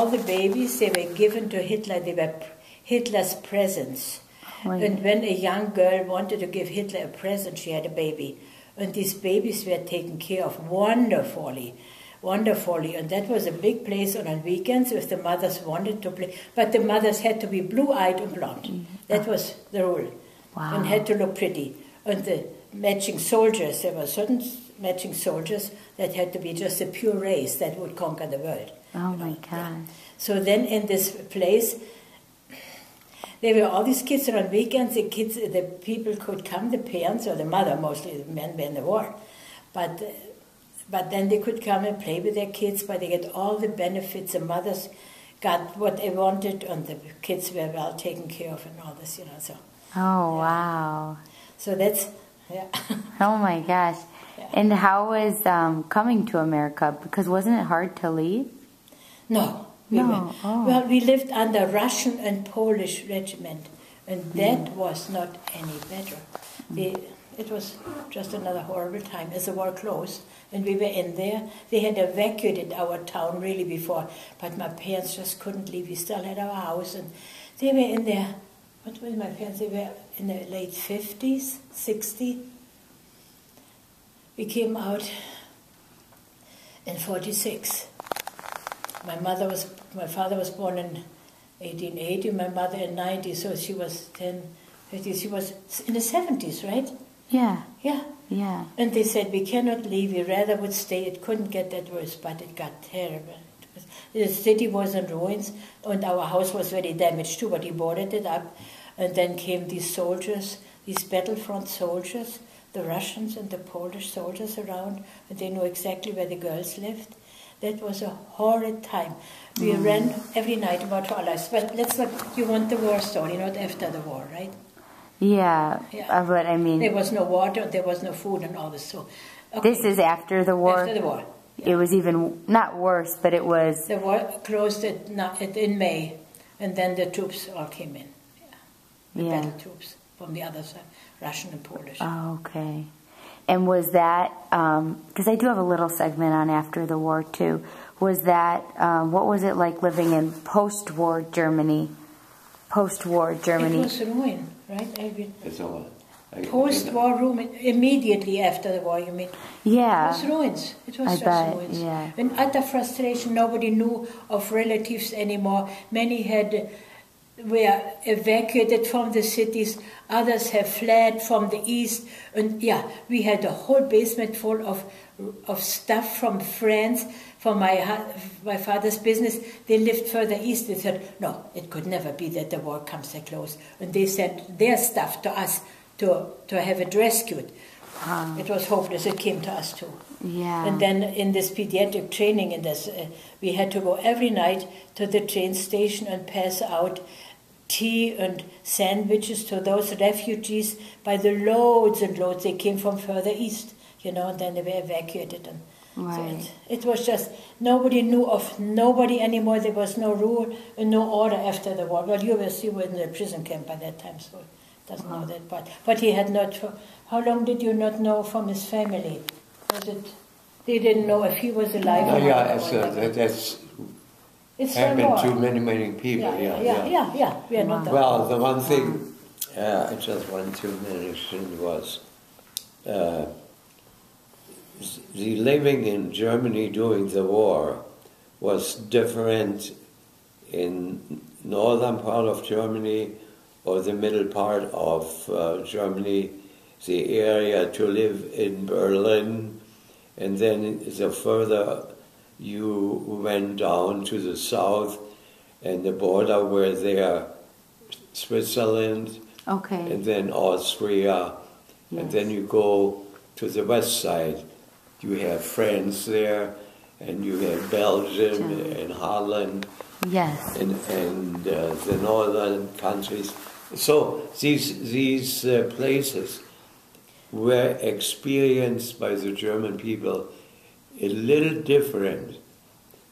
all the babies, they were given to Hitler. They were Hitler's presents. Oh, and when a young girl wanted to give Hitler a present, she had a baby. And these babies were taken care of wonderfully. And that was a big place on weekends if the mothers wanted to play. But the mothers had to be blue-eyed and blonde. That was the rule. Wow. And had to look pretty. And the matching soldiers, there were certain matching soldiers that had to be just a pure race that would conquer the world. Oh my God. So then in this place, there were all these kids, and on weekends the people could come, the parents or the mother, mostly the men were in the war, but then they could come and play with their kids, but they get all the benefits. The mothers got what they wanted, and the kids were well taken care of, and all this, So. Oh, wow. So that's, yeah. Oh my gosh. Yeah. And how was coming to America? Because wasn't it hard to leave? No. Oh. Well, we lived under Russian and Polish regiment, and that was not any better. It was just another horrible time as the war closed, and we were in there. They had evacuated our town really before, but my parents just couldn't leave. We still had our house, and they were in there. What were my parents? They were in the late 50s, 60. We came out in 46. My father was born in 1880, my mother in 90, so she was 50, she was in the 70s, right? Yeah. Yeah. Yeah. And they said, we cannot leave, we rather would stay. It couldn't get that worse, but it got terrible. The city was in ruins, and our house was very damaged too, but he boarded it up. And then came these soldiers, these battlefront soldiers, the Russians and the Polish soldiers around, and they knew exactly where the girls lived. That was a horrid time. We ran every night about our lives. But let's not, you want the war story, not after the war, right? Yeah. But I mean... There was no water, there was no food and all this. So, okay. This is after the war? After the war. Yeah. It was even, not worse, but it was... The war closed in May, and then the troops all came in. The battle troops from the other side, Russian and Polish. Oh, okay. And was that, because I do have a little segment on after the war too, was that, what was it like living in post-war Germany? Post-war Germany. It was ruin, right? It's all. Post-war ruin, immediately after the war, you mean? Yeah. It was ruins. It was just bet, ruins. yeah. And utter frustration, nobody knew of relatives anymore. Many were evacuated from the cities, others have fled from the east, and we had a whole basement full of stuff from France, from my father's business. They lived further east. They said, no, it could never be that the war comes that close. And they sent their stuff to us to have it rescued. It was hopeless. It came to us too. Yeah. And then in this pediatric training, we had to go every night to the train station and pass out tea and sandwiches to those refugees by the loads and loads. They came from further east, and then they were evacuated. And right. So it was just, nobody knew of nobody anymore. There was no rule and no order after the war. Well, you were in the prison camp by that time, so doesn't know that part. But he had not, how long did you not know from his family? Was it, they didn't know if he was alive or not? That's it's happened to many people. Yeah. We are not that. Well, the one thing I just wanted to mention was the living in Germany during the war was different in northern part of Germany or the middle part of Germany, the area to live in Berlin, and then the further you went down to the south, and the border were there, Switzerland, okay, and then Austria, and then you go to the west side. You have France there, and you have Belgium and Holland, and the northern countries. So these places were experienced by the German people a little different.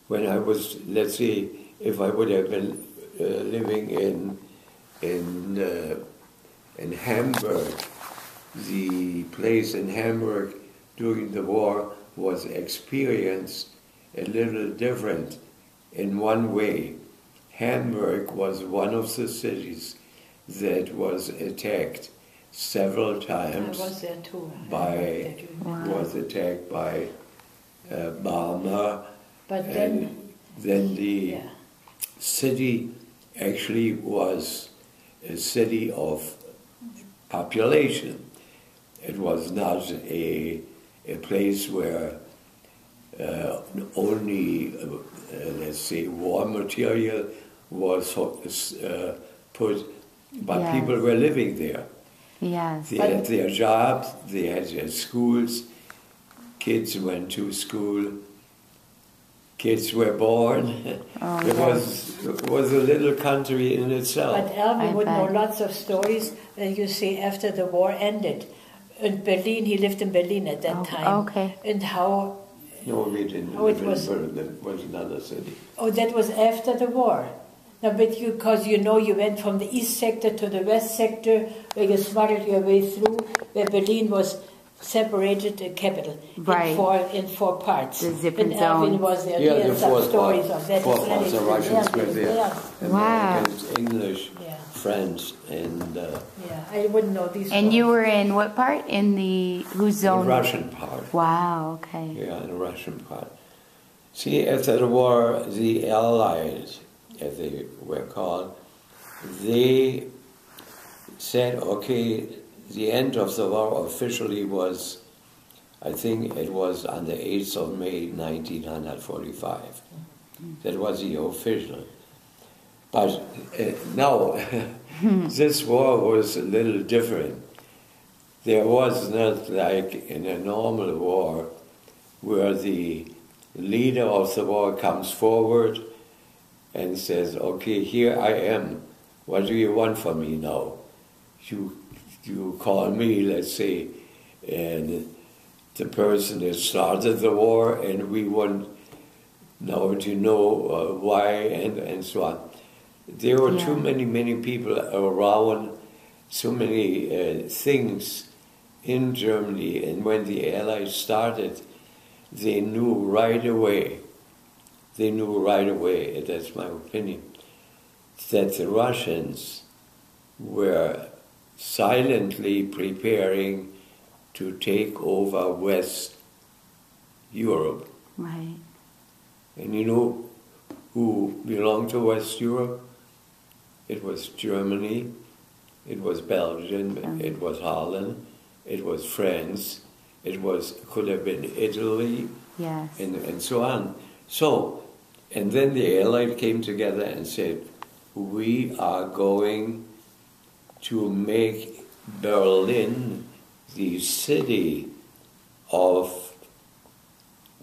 When I was, let's see, if I would have been living in Hamburg, the place in Hamburg during the war was experienced a little different in one way. Hamburg was one of the cities that was attacked several times. I was there too. Was attacked by bomber. But then the city actually was a city of population. It was not a place where only, let's say, war material was put, but people were living there. Yes. They had their jobs, they had their schools, kids went to school, kids were born. It was a little country in itself. But Alvin would know lots of stories that you see after the war ended. In Berlin, he lived in Berlin at that time. Okay. And how... No, we didn't live in Berlin, it was another city. Oh, that was after the war. Now, but because you went from the east sector to the west sector, where you smuggled your way through, where Berlin was separated the capital in four parts. The different and Alvin was there. Yeah, the four stories of that. Four parts of Russians were there. Wow. Americans, English, French, and... I wouldn't know these And you were in what part? In the... whose zone? The Russian part. Wow, okay. Yeah, in the Russian part. See, after the war, the Allies, as they were called, they said, okay, the end of the war officially was, I think it was on the 8th of May, 1945. That was the official. But now, this war was a little different. There was not like in a normal war where the leader of the war comes forward and says, okay, here I am. What do you want from me now? You call me, let's say, and the person that started the war, and we want now to know why, and so on. There were too many people around, so many things in Germany, and when the Allies started, they knew right away, that's my opinion, that the Russians were silently preparing to take over West Europe. Right. And you know who belonged to West Europe? It was Germany, it was Belgium, it was Holland, it was France, could have been Italy, and so on. So, and then the Allies came together and said, we are going to make Berlin the city of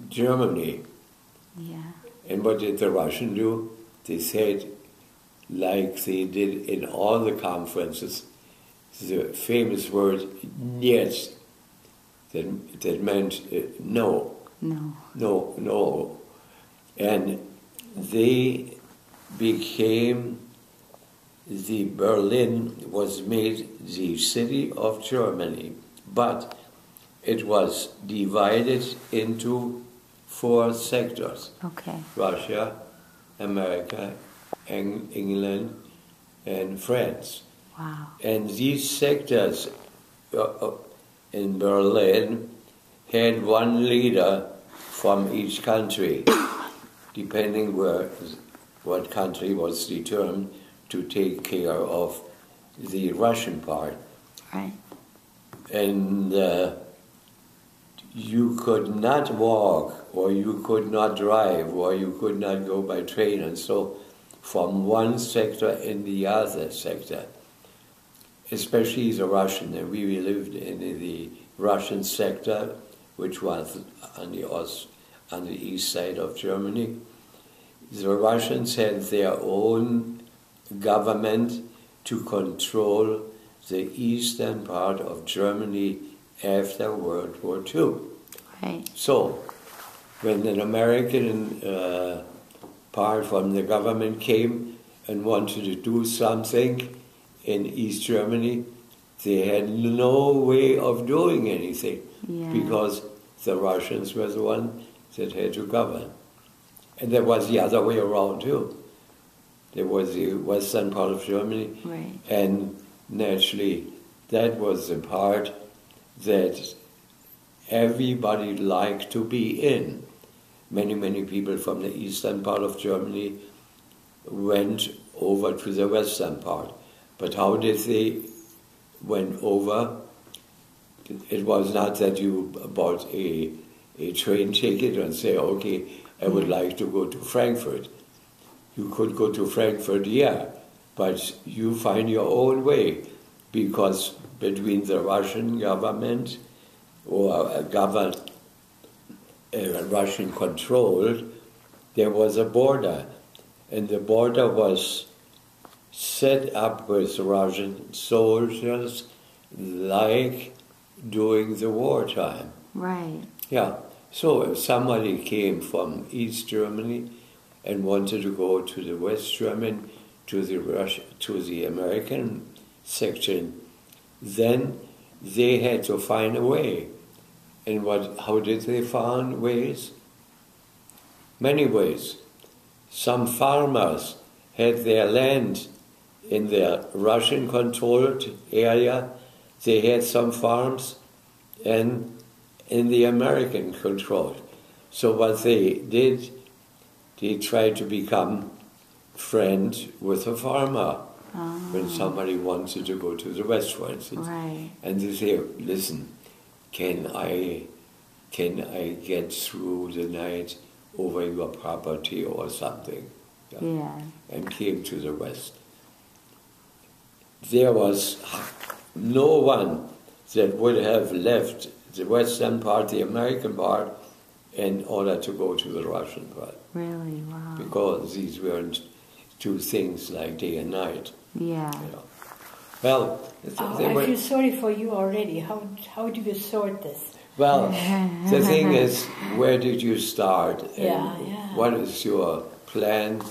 Germany. Yeah. And what did the Russians do? They said, like they did in all the conferences, the famous word "нет," that meant no. No. And they became, Berlin was made the city of Germany, but it was divided into 4 sectors. Okay. Russia, America, England, and France. Wow. And these sectors in Berlin had one leader from each country, depending what country was determined to take care of the Russian part. Right. And you could not walk, or you could not drive, or you could not go by train, and so from one sector in the other sector, especially the Russian. And we lived in the Russian sector, which was on the east side of Germany. The Russians had their own government to control the eastern part of Germany after World War II. Right. So, when an American part from the government came and wanted to do something in East Germany, they had no way of doing anything because the Russians were the one that had to govern. And there was the other way around too. There was the western part of Germany, right. and naturally that was the part that everybody liked to be in. Many people from the eastern part of Germany went over to the western part. But how did they went over? It was not that you bought a train ticket and say, okay, I would like to go to Frankfurt. You could go to Frankfurt, yeah, but you find your own way, because between the Russian government or Russian controlled, there was a border, and the border was set up with Russian soldiers like during the wartime. Right. Yeah. So if somebody came from East Germany and wanted to go to the West German, to the American section, then they had to find a way. And how did they find ways? Many ways. Some farmers had their land in their Russian-controlled area. They had some farms, and in the American control. So what they did, they tried to become friends with a farmer when somebody wanted to go to the West, for instance. Right. And they say, listen, can I get through the night over your property or something? Yeah. And came to the West. There was no one that would have left the western part, the American part, in order to go to the Russian part. Really? Wow. Because these weren't two things like day and night. Yeah. You know. Well, I feel sorry for you already. How do you sort this? Well, the thing is, where did you start? And Yeah. what is your plan?